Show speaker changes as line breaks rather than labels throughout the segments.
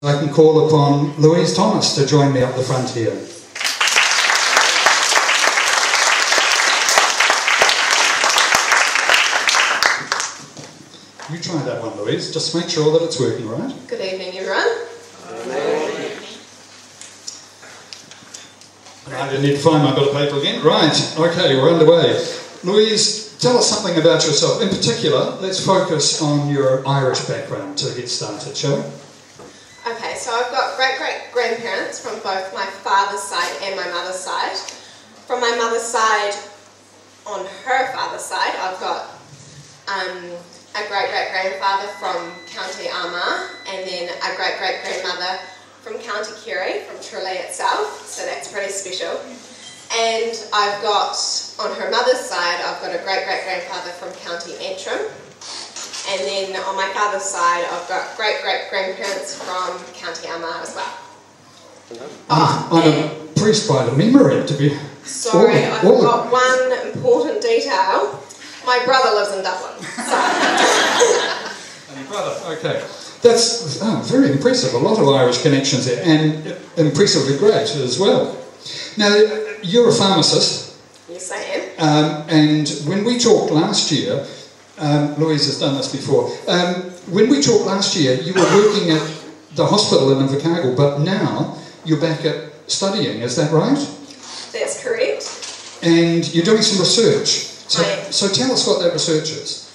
I can call upon Louise Thomas to join me up the front here. You try that one, Louise. Just make sure that it's working right.
Good evening, everyone.
I didn't need to find my bit of paper again. Right, okay, we're underway. Louise, tell us something about yourself. In particular, let's focus on your Irish background to get started, shall we?
Okay, so I've got great-great-grandparents from both my father's side and my mother's side. From my mother's side, on her father's side, I've got a great-great-grandfather from County Armagh, and then a great-great-grandmother from County Kerry, from Tralee itself, so that's pretty special. And I've got, on her mother's side, I've got a great-great-grandfather from County Antrim. And then on my father's side, I've got great-great-grandparents from County Armagh as well.
I'm impressed by the memory, to be...
Sorry, I forgot one important detail. My brother lives in Dublin. So.
And your brother, okay. That's very impressive. A lot of Irish connections there, and impressively great as well. Now, you're a pharmacist.
Yes, I am.
And when we talked last year, Louise has done this before, when we talked last year, you were working at the hospital in Otago, but now you're back at studying, is that right?
That's correct.
And you're doing some research. So tell us what that research is.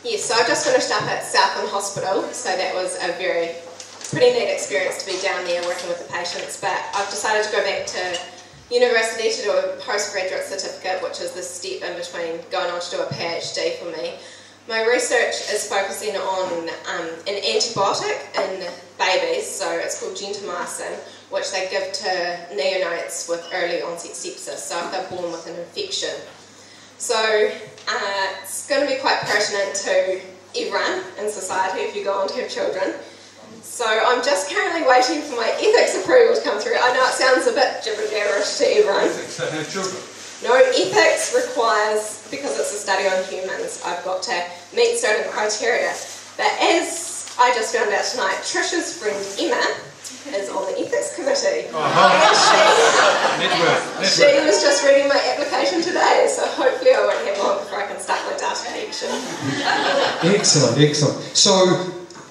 Yes, so I just finished up at Southland Hospital, so that was a pretty neat experience to be down there working with the patients, but I've decided to go back to university to do a postgraduate certificate, which is the step in between going on to do a PhD for me. My research is focusing on an antibiotic in babies, so it's called gentamicin, which they give to neonates with early onset sepsis, so if they're born with an infection. So it's going to be quite pertinent to everyone in society if you go on to have children. So I'm just currently waiting for my ethics approval to come through. I know it sounds a bit gibber-jabberish to everyone.
Ethics to have children?
No, ethics requires, because it's a study on humans, I've got to meet certain criteria. But as I just found out tonight, Trisha's friend Emma is on the ethics committee. She was just reading my application today, so hopefully I won't have long before I can start my data collection.
Excellent, excellent. So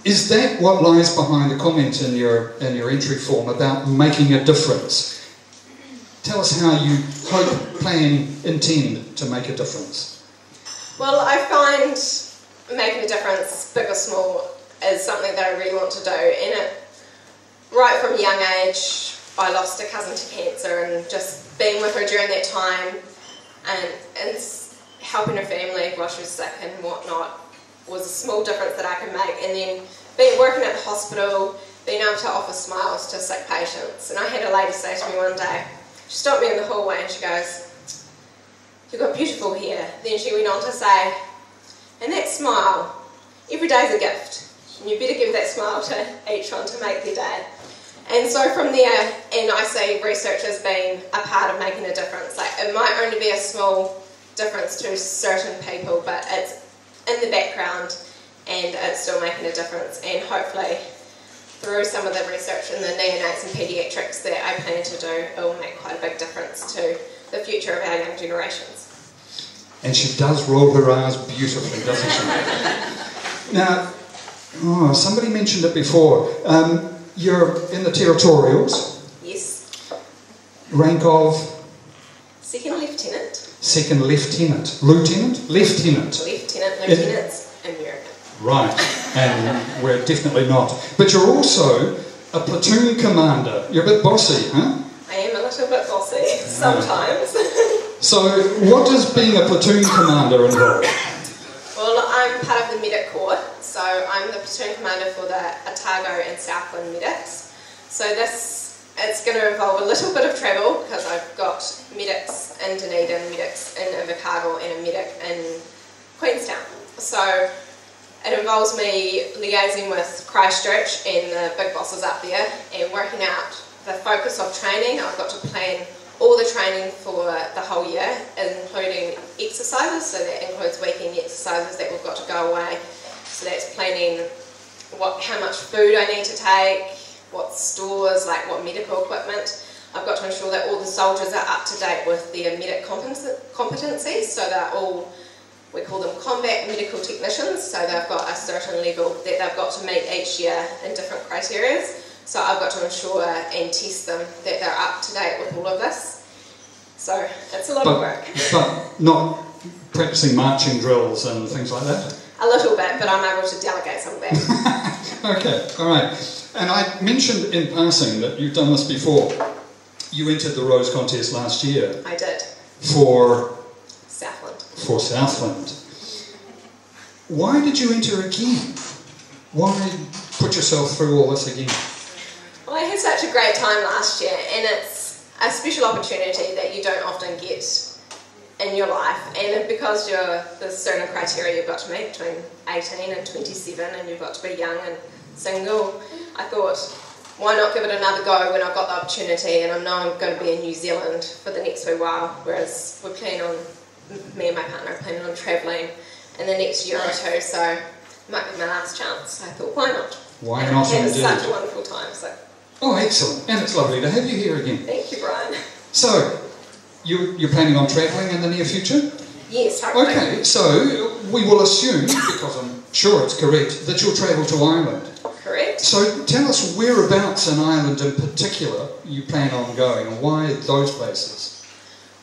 is that what lies behind the comment in your entry form about making a difference? Tell us how you hope, plan, intend to make a difference.
Well, I find making a difference, big or small, is something that I really want to do. And right from a young age, I lost a cousin to cancer, and just being with her during that time and helping her family while she was sick and whatnot was a small difference that I could make. And then working at the hospital, being able to offer smiles to sick patients. And I had a lady say to me one day, she stopped me in the hallway and she goes, "You've got beautiful hair." Then she went on to say, "And that smile, every day's a gift. And you better give that smile to each one to make their day." And so from there, and I see research as being a part of making a difference. Like, it might only be a small difference to certain people, but it's in the background and it's still making a difference. And hopefully, through some of the research in the neonates and paediatrics that I plan to do, it will make quite a big difference to the future of our young generations.
And she does roll her R's beautifully, doesn't she? Now, somebody mentioned it before. You're in the territorials.
Yes.
Rank of?
Second lieutenant.
Second lieutenant. Lieutenant? Lieutenant.
Lieutenants American.
Right, and we're definitely not. But you're also a platoon commander. You're a bit bossy, huh?
I am a little bit bossy, sometimes.
So, what does being a platoon commander involve?
Well, I'm part of the medic corps, so I'm the platoon commander for the Otago and Southland medics. So it's going to involve a little bit of travel, because I've got medics in Dunedin, medics in Otago, and a medic in Queenstown. So it involves me liaising with Christchurch and the big bosses up there and working out the focus of training. I've got to plan all the training for the whole year, including exercises, so that includes weekend exercises that we've got to go away. So that's planning how much food I need to take, what stores, like what medical equipment. I've got to ensure that all the soldiers are up to date with their medic competencies, so they're all, we call them combat medical technicians, so they've got a certain level that they've got to meet each year in different criteria. So I've got to ensure and test them that they're up to date with all of this. So it's a lot of work.
But not practicing marching drills and things like that?
A little bit, but I'm able to delegate some of that.
Okay, all right. And I mentioned in passing that you've done this before. You entered the Rose contest last year.
I did.
For
Southland.
For Southland. Why did you enter again? Why put yourself through all this again?
Well, I had such a great time last year, and it's a special opportunity that you don't often get in your life. And because there's certain criteria you've got to meet between 18 and 27, and you've got to be young and single, I thought, why not give it another go when I've got the opportunity, and I know I'm going to be in New Zealand for the next wee while, whereas we're planning on, me and my partner are planning on travelling in the next year or two, so it might be my last chance. I thought, why not?
Why not indeed?
It's such a wonderful time. So.
Oh, excellent. And it's lovely to have you here again.
Thank you, Brian.
So, you're planning on travelling in the near future?
Yes, hopefully.
Okay, so we will assume, because I'm sure it's correct, that you'll travel to Ireland.
Correct.
So tell us whereabouts in Ireland in particular you plan on going, and why those places?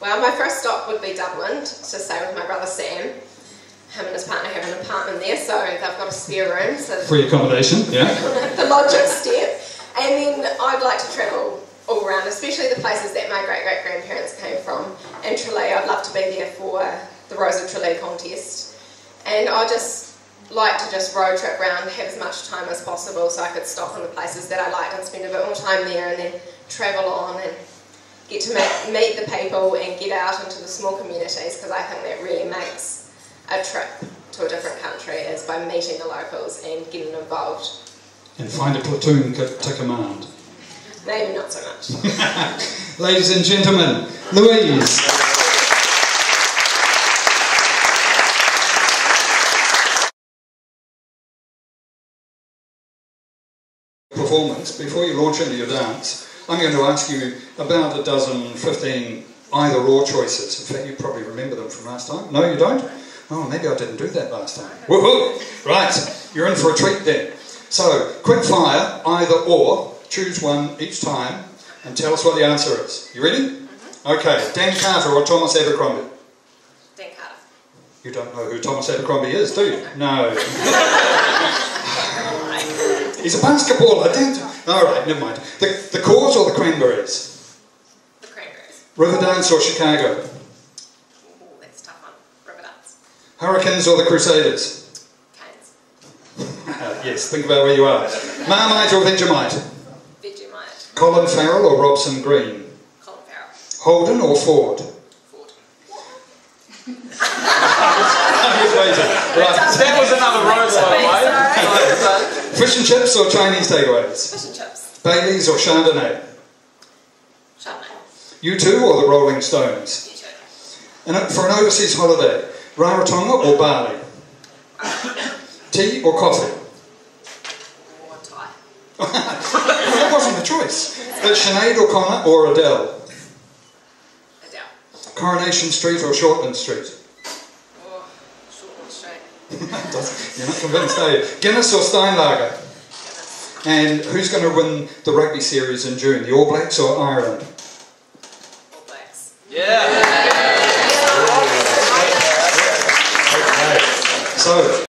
Well, my first stop would be Dublin, to stay with my brother Sam. Him and his partner have an apartment there, so they've got a spare room. So
free accommodation, yeah.
The lodging step. And then I'd like to travel all around, especially the places that my great-great-grandparents came from. In Tralee, I'd love to be there for the Rose of Tralee contest. And I just like to just road trip around, have as much time as possible so I could stop in the places that I liked and spend a bit more time there, and then travel on and get to meet the people and get out into the small communities, because I think that really makes a trip to a different country, is by meeting the locals and getting involved.
And find a platoon to command.
Maybe not so much.
Ladies and gentlemen, Louise. Performance, before you launch into your dance, I'm going to ask you about a dozen, 15 either or choices. In fact, you probably remember them from last time. No, you don't? Oh, maybe I didn't do that last time. Woohoo! Right, you're in for a treat then. So, quick fire, either or, choose one each time and tell us what the answer is. You ready? Mm-hmm. Okay, Dan Carter or Thomas Abercrombie?
Dan Carter.
You don't know who Thomas Abercrombie is, do you? No. He's a basketballer, don't you? Alright, never mind. The Cause or the Cranberries?
The Cranberries.
Riverdance or Chicago?
Oh, that's a tough one. Riverdance.
Hurricanes or the Crusaders?
Canes.
Yes, think about where you are. Marmite or Vegemite?
Vegemite.
Colin Farrell or Robson Green?
Colin Farrell.
Holden or Ford?
Ford.
Right.
That was another road, by the way.
Fish and chips or Chinese takeaways?
Fish and chips.
Baileys or Chardonnay?
Chardonnay.
U2 or the Rolling Stones?
U2.
And for an overseas holiday, Rarotonga or Bali? Tea or coffee?
Or Thai.
That wasn't a choice. Sinead O'Connor or Adele?
Adele.
Coronation Street or Shortland Street?
Or Shortland Street.
You're not convinced, are you? Guinness or Steinlager?
Guinness.
And who's going to win the rugby series in June, the All Blacks or Ireland?
All Blacks.
Yeah.